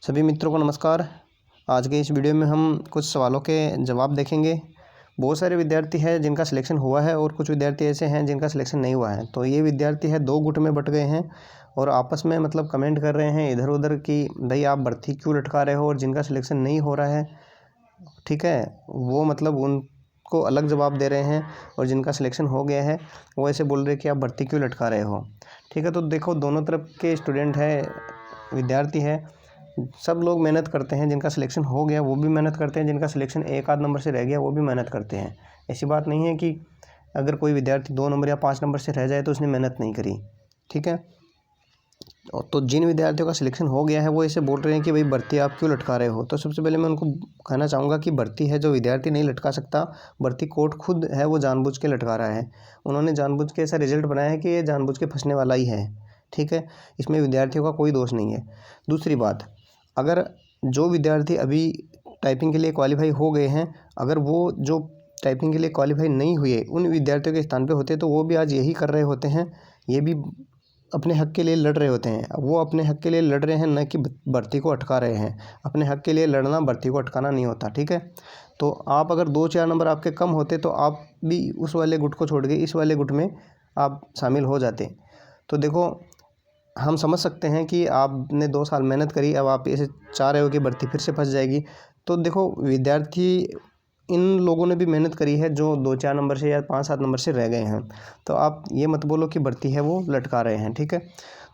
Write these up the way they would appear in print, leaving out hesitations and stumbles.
सभी मित्रों को नमस्कार। आज के इस वीडियो में हम कुछ सवालों के जवाब देखेंगे। बहुत सारे विद्यार्थी हैं जिनका सिलेक्शन हुआ है और कुछ विद्यार्थी ऐसे हैं जिनका सिलेक्शन नहीं हुआ है। तो ये विद्यार्थी है दो गुट में बट गए हैं और आपस में कमेंट कर रहे हैं इधर उधर कि भाई आप भर्ती क्यों लटका रहे हो, और जिनका सिलेक्शन नहीं हो रहा है ठीक है वो उनको अलग जवाब दे रहे हैं, और जिनका सिलेक्शन हो गया है वो ऐसे बोल रहे हैं कि आप भर्ती क्यों लटका रहे हो। ठीक है, तो देखो दोनों तरफ के स्टूडेंट है, विद्यार्थी है, सब लोग मेहनत करते हैं। जिनका सिलेक्शन हो गया वो भी मेहनत करते हैं, जिनका सिलेक्शन एक आध नंबर से रह गया वो भी मेहनत करते हैं। ऐसी बात नहीं है कि अगर कोई विद्यार्थी 2 नंबर या 5 नंबर से रह जाए तो उसने मेहनत नहीं करी। ठीक है, तो जिन विद्यार्थियों का सिलेक्शन हो गया है वो ऐसे बोल रहे हैं कि भाई भर्ती आप क्यों लटका रहे हो। तो सबसे पहले मैं उनको कहना चाहूँगा कि भर्ती है जो विद्यार्थी नहीं लटका सकता, भर्ती कोर्ट खुद है वो जानबूझ के लटका रहा है। उन्होंने जानबूझ के ऐसा रिजल्ट बनाया है कि ये जानबूझ के फंसने वाला ही है। ठीक है, इसमें विद्यार्थियों का कोई दोष नहीं है। दूसरी बात, अगर जो विद्यार्थी अभी टाइपिंग के लिए क्वालिफाई हो गए हैं, अगर वो जो टाइपिंग के लिए क्वालिफाई नहीं हुए उन विद्यार्थियों के स्थान पे होते तो वो भी आज यही कर रहे होते हैं, ये भी अपने हक के लिए लड़ रहे होते हैं। वो अपने हक के लिए लड़ रहे हैं, न कि भर्ती को अटका रहे हैं। अपने हक के लिए लड़ना भर्ती को अटकाना नहीं होता। ठीक है, तो आप अगर 2-4 नंबर आपके कम होते तो आप भी उस वाले गुट को छोड़ के इस वाले गुट में आप शामिल हो जाते। तो देखो, हम समझ सकते हैं कि आपने 2 साल मेहनत करी, अब आप ऐसे चाह रहे हो कि भर्ती फिर से फंस जाएगी। तो देखो, विद्यार्थी इन लोगों ने भी मेहनत करी है जो 2-4 नंबर से या 5-7 नंबर से रह गए हैं। तो आप ये मत बोलो कि भर्ती है वो लटका रहे हैं। ठीक है,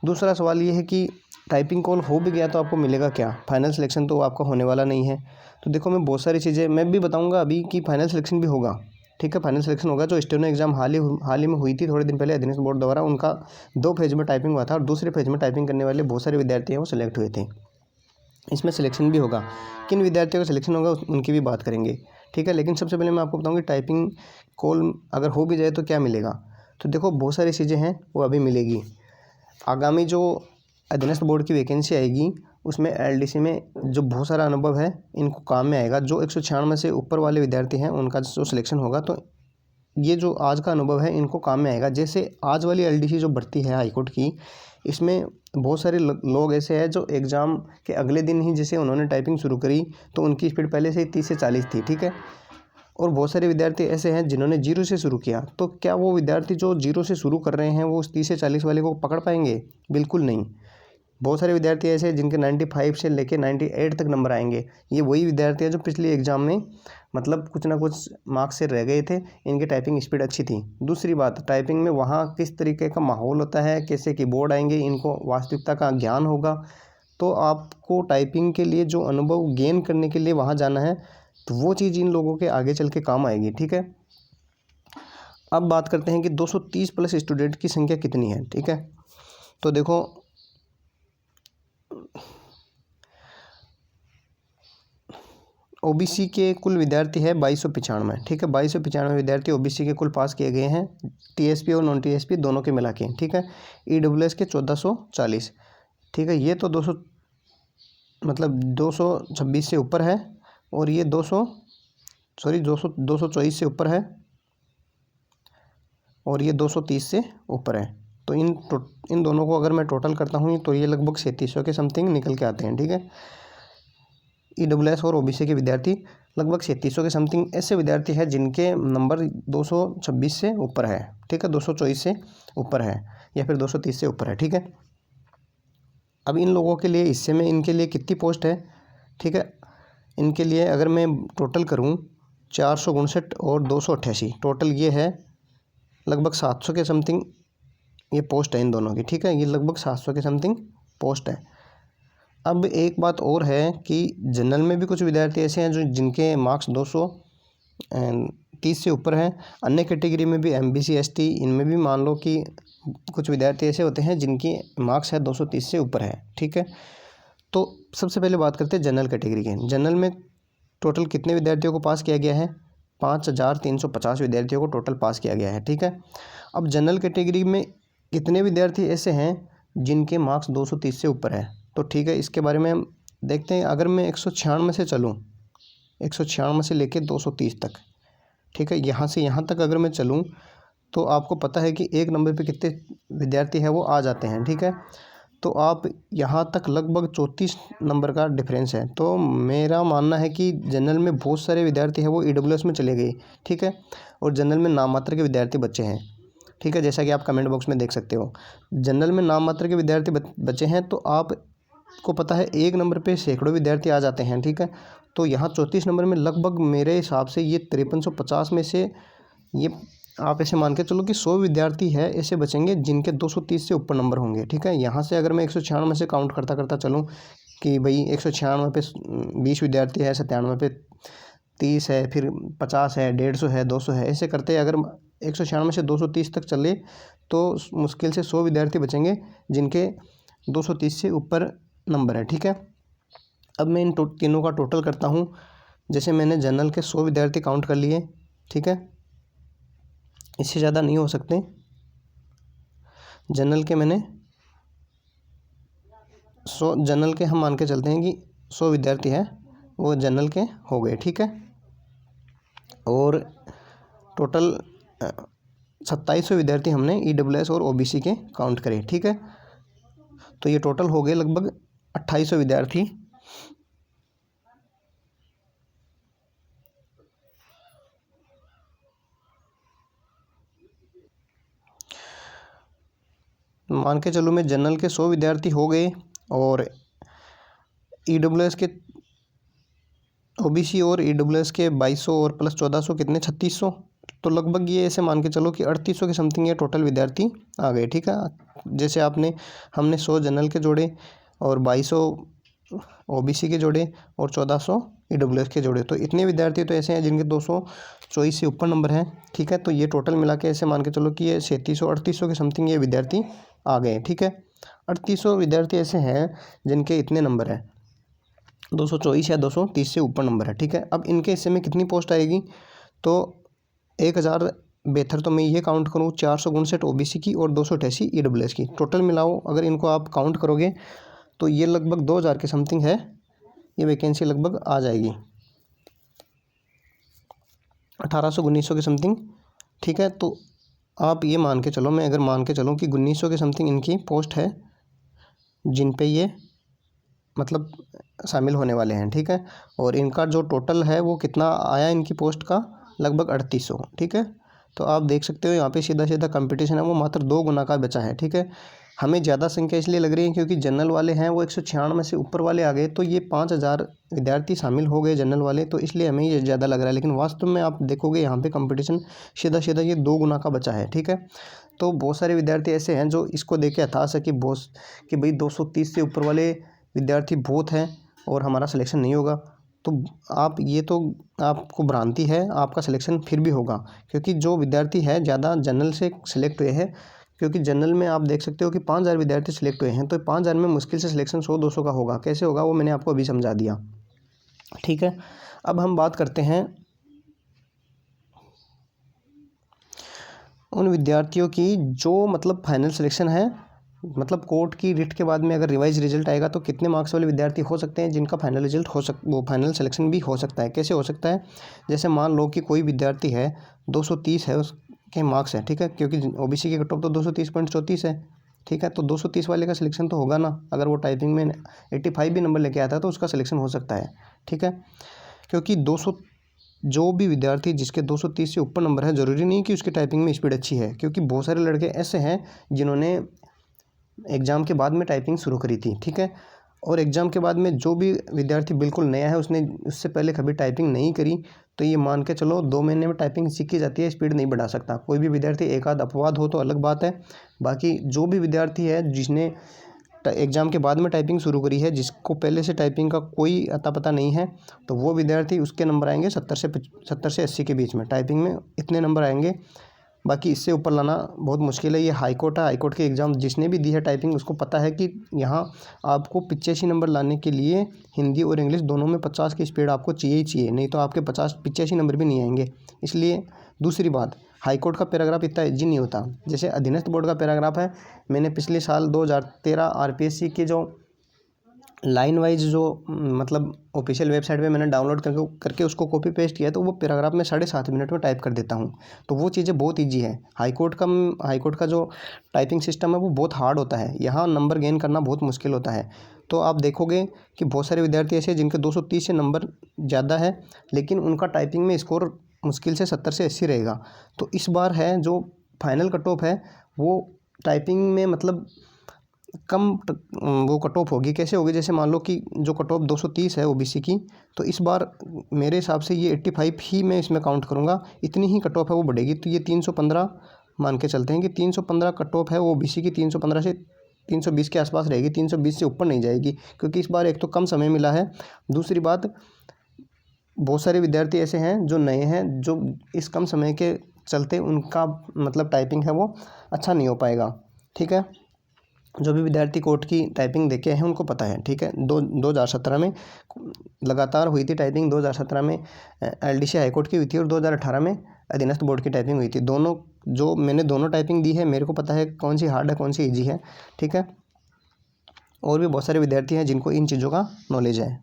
दूसरा सवाल ये है कि टाइपिंग कॉल हो भी गया तो आपको मिलेगा क्या? फाइनल सिलेक्शन तो आपका होने वाला नहीं है। तो देखो, मैं बहुत सारी चीज़ें मैं भी बताऊँगा अभी कि फाइनल सिलेक्शन भी होगा। ठीक है, फाइनल सिलेक्शन होगा। जो स्टेनो एग्ज़ाम हाल ही में हुई थी थोड़े दिन पहले अध्ययन बोर्ड द्वारा, उनका 2 फेज़ में टाइपिंग हुआ था और दूसरे फेज़ में टाइपिंग करने वाले बहुत सारे विद्यार्थी हैं वो सिलेक्ट हुए थे। इसमें सिलेक्शन भी होगा। किन विद्यार्थियों का सिलेक्शन होगा उनकी भी बात करेंगे। ठीक है, लेकिन सबसे पहले मैं आपको बताऊँ कि टाइपिंग कॉल अगर हो भी जाए तो क्या मिलेगा। तो देखो, बहुत सारी चीज़ें हैं वो अभी मिलेगी। आगामी जो अधीनस्थ बोर्ड की वैकेंसी आएगी उसमें एलडीसी में जो बहुत सारा अनुभव है इनको काम में आएगा। जो 196 से ऊपर वाले विद्यार्थी हैं उनका जो सिलेक्शन होगा तो ये जो आज का अनुभव है इनको काम में आएगा। जैसे आज वाली एलडीसी जो भर्ती है हाईकोर्ट की, इसमें बहुत सारे लोग ऐसे हैं जो एग्ज़ाम के अगले दिन ही जैसे उन्होंने टाइपिंग शुरू करी तो उनकी स्पीड पहले से ही 30 से 40 थी। ठीक है, और बहुत सारे विद्यार्थी ऐसे हैं जिन्होंने 0 से शुरू किया। तो क्या वो विद्यार्थी जो 0 से शुरू कर रहे हैं वो उस 30 से 40 वाले को पकड़ पाएंगे? बिल्कुल नहीं। बहुत सारे विद्यार्थी ऐसे हैं जिनके 95 से लेके 98 तक नंबर आएंगे। ये वही विद्यार्थी हैं जो पिछले एग्ज़ाम में कुछ ना कुछ मार्क्स से रह गए थे। इनकी टाइपिंग स्पीड अच्छी थी। दूसरी बात, टाइपिंग में वहाँ किस तरीके का माहौल होता है, कैसे कीबोर्ड आएंगे, इनको वास्तविकता का ज्ञान होगा। तो आपको टाइपिंग के लिए जो अनुभव गेन करने के लिए वहाँ जाना है, तो वो चीज़ इन लोगों के आगे चल के काम आएगी। ठीक है, अब बात करते हैं कि 230 प्लस स्टूडेंट की संख्या कितनी है। ठीक है, तो देखो, ओबीसी के कुल विद्यार्थी है 2295। ठीक है, 2295 विद्यार्थी ओबीसी के कुल पास किए गए हैं, टीएसपी और नॉन टीएसपी दोनों के मिला के। ठीक है, ईडब्ल्यूएस के 1440। ठीक है, ये तो 226 से ऊपर है, और ये 224 से ऊपर है, और ये 230 से ऊपर है। तो इन दोनों को अगर मैं टोटल करता हूँ तो ये लगभग 3700 के समथिंग निकल के आते हैं। ठीक है, ईडब्ल्यूएस और ओबीसी के विद्यार्थी लगभग 3700 के समथिंग ऐसे विद्यार्थी हैं जिनके नंबर 226 से ऊपर है। ठीक है, 224 से ऊपर है या फिर 230 से ऊपर है। ठीक है, अब इन लोगों के लिए हिस्से में इनके लिए कितनी पोस्ट है? ठीक है, इनके लिए अगर मैं टोटल करूं 459 और 288, टोटल ये है लगभग 700 के समथिंग ये पोस्ट है इन दोनों की। ठीक है, ये लगभग 700 के समथिंग पोस्ट है। अब एक बात और है कि जनरल में भी कुछ विद्यार्थी ऐसे हैं जो जिनके मार्क्स 230 से ऊपर हैं। अन्य कैटेगरी में भी एमबीसी एसटी, इनमें भी मान लो कि कुछ विद्यार्थी ऐसे होते हैं जिनकी मार्क्स है 230 से ऊपर है। ठीक है, तो सबसे पहले बात करते हैं जनरल कैटेगरी के। जनरल में टोटल कितने विद्यार्थियों को पास किया गया है? 5350 विद्यार्थियों को टोटल पास किया गया है। ठीक है, अब जनरल कैटेगरी में कितने विद्यार्थी ऐसे हैं जिनके मार्क्स 230 से ऊपर है? तो ठीक है, इसके बारे में हम देखते हैं। अगर मैं 196 से चलूँ, 196 से लेके 230 तक, ठीक है, यहाँ से यहाँ तक अगर मैं चलूँ तो आपको पता है कि एक नंबर पे कितने विद्यार्थी हैं वो आ जाते हैं। ठीक है, तो आप यहाँ तक लगभग 34 नंबर का डिफरेंस है। तो मेरा मानना है कि जनरल में बहुत सारे विद्यार्थी हैं वो EWS में चले गए, ठीक है, और जनरल में नाम मात्र के विद्यार्थी बचे हैं, ठीक है, जैसा कि आप कमेंट बॉक्स में देख सकते हो। जनरल में नाम मात्र के विद्यार्थी बचे हैं, तो आपको पता है 1 नंबर पे सैकड़ों विद्यार्थी आ जाते हैं, ठीक है। तो यहाँ 34 नंबर में लगभग मेरे हिसाब से ये 5350 में से ये आप ऐसे मान के चलो कि 100 विद्यार्थी है ऐसे बचेंगे जिनके 230 से ऊपर नंबर होंगे, ठीक है। यहाँ से अगर मैं 196 से काउंट करता करता चलूँ कि भाई 196 पे 20 विद्यार्थी है, 97 पे 30 है, फिर 50 है, 150 है, 200 है, ऐसे करते अगर 196 से 230 तक चले तो मुश्किल से 100 विद्यार्थी बचेंगे जिनके 230 से ऊपर नंबर है, ठीक है। अब मैं इन तीनों का टोटल करता हूँ। जैसे मैंने जनरल के 100 विद्यार्थी काउंट कर लिए, ठीक है, इससे ज़्यादा नहीं हो सकते। जनरल के मैंने 100 जनरल के हम मान के चलते हैं कि 100 विद्यार्थी है वो जनरल के हो गए, ठीक है। और टोटल 2700 विद्यार्थी हमने EWS और OBC के काउंट करे, ठीक है। तो ये टोटल हो गए लगभग 2800 विद्यार्थी। मान के चलो मैं जनरल के 100 विद्यार्थी हो गए और EWS के OBC और EWS के 2200 और प्लस 1400 कितने 3600। तो लगभग ये ऐसे मान के चलो कि 3800 के समथिंग ये टोटल विद्यार्थी आ गए, ठीक है। जैसे हमने 100 जनरल के जोड़े और 2200 OBC के जोड़े और 1400 EWS के जोड़े, तो इतने विद्यार्थी तो ऐसे हैं जिनके 224 से ऊपर नंबर हैं, ठीक है। तो ये टोटल मिला के ऐसे मान के चलो कि ये 3700-3800 के समथिंग ये विद्यार्थी आ गए, ठीक है। 3800 विद्यार्थी ऐसे हैं जिनके इतने नंबर हैं, 224 या 230 से ऊपर नंबर है, ठीक है। अब इनके हिस्से में कितनी पोस्ट आएगी, तो 1072 तो मैं ये काउंट करूँ 459 OBC की और 288 EWS की, टोटल मिलाओ अगर इनको आप काउंट करोगे तो ये लगभग 2000 के समथिंग है, ये वैकेंसी लगभग आ जाएगी 1800-1900 के समथिंग, ठीक है। तो आप ये मान के चलो, मैं अगर मान के चलूँ कि 1900 के समथिंग इनकी पोस्ट है जिन पे ये मतलब शामिल होने वाले हैं, ठीक है। और इनका जो टोटल है वो कितना आया इनकी पोस्ट का, लगभग 3800, ठीक है। तो आप देख सकते हो यहाँ पे सीधा सीधा कंपटीशन है वो मात्र 2 गुना का बचा है, ठीक है। हमें ज़्यादा संख्या इसलिए लग रही है क्योंकि जनरल वाले हैं वो 196 से ऊपर वाले आ गए, तो ये 5000 विद्यार्थी शामिल हो गए जनरल वाले, तो इसलिए हमें ये ज़्यादा लग रहा है। लेकिन वास्तव में आप देखोगे यहाँ पे कंपटीशन सीधा सीधा ये 2 गुना का बचा है, ठीक है। तो बहुत सारे विद्यार्थी ऐसे हैं जो इसको देख के हताश है कि भाई 230 से ऊपर वाले विद्यार्थी बहुत हैं और हमारा सिलेक्शन नहीं होगा। तो आप ये तो आपको भ्रांति है, आपका सिलेक्शन फिर भी होगा, क्योंकि जो विद्यार्थी है ज़्यादा जनरल से सिलेक्ट हुए हैं, क्योंकि जनरल में आप देख सकते हो कि 5000 विद्यार्थी सिलेक्ट हुए हैं, तो 5000 में मुश्किल से सिलेक्शन 100-200 का होगा। कैसे होगा वो मैंने आपको अभी समझा दिया, ठीक है। अब हम बात करते हैं उन विद्यार्थियों की जो मतलब फाइनल सिलेक्शन है, मतलब कोर्ट की रिट के बाद में अगर रिवाइज रिजल्ट आएगा तो कितने मार्क्स वाले विद्यार्थी हो सकते हैं जिनका फाइनल रिजल्ट वो फाइनल सिलेक्शन भी हो सकता है। कैसे हो सकता है, जैसे मान लो कि कोई विद्यार्थी है 230 है उसके मार्क्स है, ठीक है, क्योंकि OBC की कट ऑफ तो 230.34 है, ठीक है। तो 230 वाले का सिलेक्शन तो होगा ना, अगर वो टाइपिंग में 85 भी नंबर लेके आता है तो उसका सिलेक्शन हो सकता है, ठीक है। क्योंकि जो भी विद्यार्थी जिसके 230 से ऊपर नंबर है, ज़रूरी नहीं कि उसकी टाइपिंग में स्पीड अच्छी है, क्योंकि बहुत सारे लड़के ऐसे हैं जिन्होंने एग्ज़ाम के बाद में टाइपिंग शुरू करी थी, ठीक है। और एग्ज़ाम के बाद में जो भी विद्यार्थी बिल्कुल नया है, उसने उससे पहले कभी टाइपिंग नहीं करी, तो ये मान के चलो 2 महीने में टाइपिंग सीखी जाती है, स्पीड नहीं बढ़ा सकता कोई भी विद्यार्थी। एक आध अपवाद हो तो अलग बात है, बाकी जो भी विद्यार्थी है जिसने एग्ज़ाम के बाद में टाइपिंग शुरू करी है, जिसको पहले से टाइपिंग का कोई अता पता नहीं है, तो वो विद्यार्थी उसके नंबर आएंगे 70 से 80 के बीच में, टाइपिंग में इतने नंबर आएंगे। बाकी इससे ऊपर लाना बहुत मुश्किल है। ये हाईकोर्ट है, हाईकोर्ट के एग्ज़ाम जिसने भी दी है टाइपिंग उसको पता है कि यहाँ आपको 85 नंबर लाने के लिए हिंदी और इंग्लिश दोनों में 50 की स्पीड आपको चाहिए ही चाहिए, नहीं तो आपके 85 नंबर भी नहीं आएंगे। इसलिए दूसरी बात, हाईकोर्ट का पैराग्राफ इतना ईजी नहीं होता, जैसे अधीनस्थ बोर्ड का पैराग्राफ है। मैंने पिछले साल 2013 RPSC के जो लाइन वाइज जो मतलब ऑफिशियल वेबसाइट पे मैंने डाउनलोड करके उसको कॉपी पेस्ट किया, तो वो पैराग्राफ में 7.5 मिनट में टाइप कर देता हूँ। तो वो चीज़ें बहुत ईजी है। हाई कोर्ट का जो टाइपिंग सिस्टम है वो बहुत हार्ड होता है, यहाँ नंबर गेन करना बहुत मुश्किल होता है। तो आप देखोगे कि बहुत सारे विद्यार्थी ऐसे हैं जिनके 230 से नंबर ज़्यादा है, लेकिन उनका टाइपिंग में स्कोर मुश्किल से 70 से 80 रहेगा। तो इस बार है जो फाइनल कट ऑफ है वो टाइपिंग में मतलब वो कट ऑफ होगी। कैसे होगी, जैसे मान लो कि जो कट ऑफ 230 है ओबीसी की, तो इस बार मेरे हिसाब से ये 85 ही मैं इसमें काउंट करूँगा, इतनी ही कट ऑफ है वो बढ़ेगी। तो ये 315 मान के चलते हैं कि 315 कट ऑफ है वो ओबीसी की, 315 से 320 के आसपास रहेगी, 320 से ऊपर नहीं जाएगी, क्योंकि इस बार एक तो कम समय मिला है, दूसरी बात बहुत सारे विद्यार्थी ऐसे हैं जो नए हैं, जो इस कम समय के चलते उनका मतलब टाइपिंग है वो अच्छा नहीं हो पाएगा। ठीक है, जो भी विद्यार्थी कोर्ट की टाइपिंग देखे हैं उनको पता है। ठीक है, 2017 में लगातार हुई थी टाइपिंग, 2017 में एलडीसी हाईकोर्ट की हुई थी और 2018 में अधीनस्थ बोर्ड की टाइपिंग हुई थी। दोनों जो मैंने दोनों टाइपिंग दी है, मेरे को पता है कौन सी हार्ड है कौन सी ईजी है। ठीक है, और भी बहुत सारे विद्यार्थी हैं जिनको इन चीज़ों का नॉलेज है।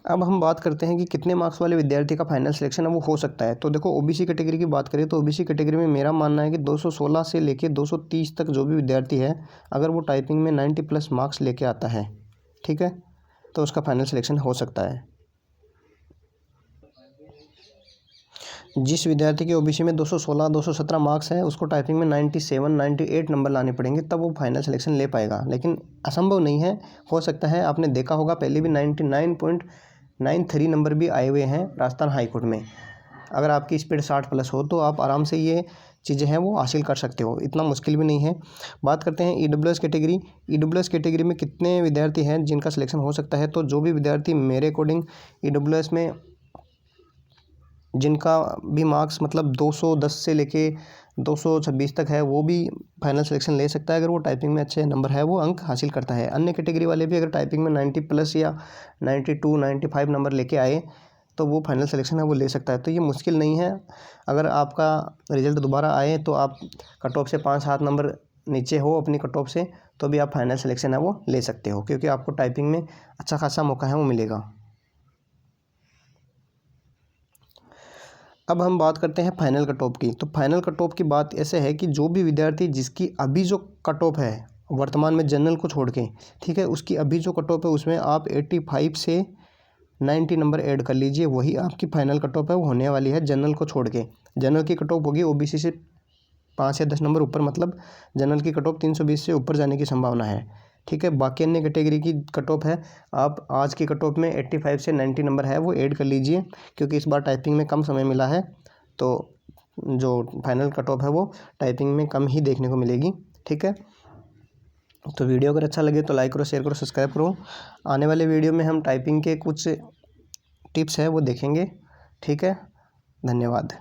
अब हम बात करते हैं कि कितने मार्क्स वाले विद्यार्थी का फाइनल सिलेक्शन है वो हो सकता है। तो देखो, ओबीसी कैटेगरी की बात करें तो ओबीसी कैटेगरी में मेरा मानना है कि 216 से लेके 230 तक जो भी विद्यार्थी है, अगर वो टाइपिंग में 90 प्लस मार्क्स लेके आता है, ठीक है, तो उसका फाइनल सिलेक्शन हो सकता है। जिस विद्यार्थी के ओबीसी में 216 217 मार्क्स है, उसको टाइपिंग में 97 98 नंबर लाने पड़ेंगे, तब वो फाइनल सिलेक्शन ले पाएगा। लेकिन असंभव नहीं है, हो सकता है। आपने देखा होगा पहले भी 99.93 नंबर भी आए हुए हैं राजस्थान हाई कोर्ट में। अगर आपकी स्पीड 60 प्लस हो तो आप आराम से ये चीज़ें हैं वो हासिल कर सकते हो, इतना मुश्किल भी नहीं है। बात करते हैं ईडब्ल्यूएस कैटेगरी। ईडब्ल्यूएस कैटेगरी में कितने विद्यार्थी हैं जिनका सिलेक्शन हो सकता है? तो जो भी विद्यार्थी मेरे अकॉर्डिंग ईडब्ल्यूएस में जिनका भी मार्क्स मतलब 210 से लेके 226 तक है, वो भी फाइनल सिलेक्शन ले सकता है अगर वो टाइपिंग में अच्छे नंबर है वो अंक हासिल करता है। अन्य कैटेगरी वाले भी अगर टाइपिंग में 90 प्लस या 92 95 नंबर लेके आए तो वो फाइनल सिलेक्शन है वो ले सकता है। तो ये मुश्किल नहीं है। अगर आपका रिजल्ट दोबारा आए तो आप कट ऑफ से 5-7 नंबर नीचे हो अपनी कट ऑफ से, तो भी आप फाइनल सिलेक्शन है वो ले सकते हो, क्योंकि आपको टाइपिंग में अच्छा खासा मौका है वो मिलेगा। अब हम बात करते हैं फाइनल कट ऑफ की। तो फाइनल कट ऑफ की बात ऐसे है कि जो भी विद्यार्थी जिसकी अभी जो कट ऑफ है वर्तमान में जनरल को छोड़ के, ठीक है, उसकी अभी जो कट ऑफ है उसमें आप 85 से 90 नंबर ऐड कर लीजिए, वही आपकी फाइनल कट ऑफ है वो होने वाली है जनरल को छोड़ के। जनरल की कट ऑफ होगी ओबीसी से 5 या 10 नंबर ऊपर, मतलब जनरल की कट ऑफ 320 से ऊपर जाने की संभावना है। ठीक है, बाकी अन्य कैटेगरी की कट ऑफ है, आप आज की कट ऑफ में 85 से 90 नंबर है वो ऐड कर लीजिए, क्योंकि इस बार टाइपिंग में कम समय मिला है, तो जो फाइनल कट ऑफ है वो टाइपिंग में कम ही देखने को मिलेगी। ठीक है, तो वीडियो अगर अच्छा लगे तो लाइक करो, शेयर करो, सब्सक्राइब करो। आने वाले वीडियो में हम टाइपिंग के कुछ टिप्स है वो देखेंगे। ठीक है, धन्यवाद।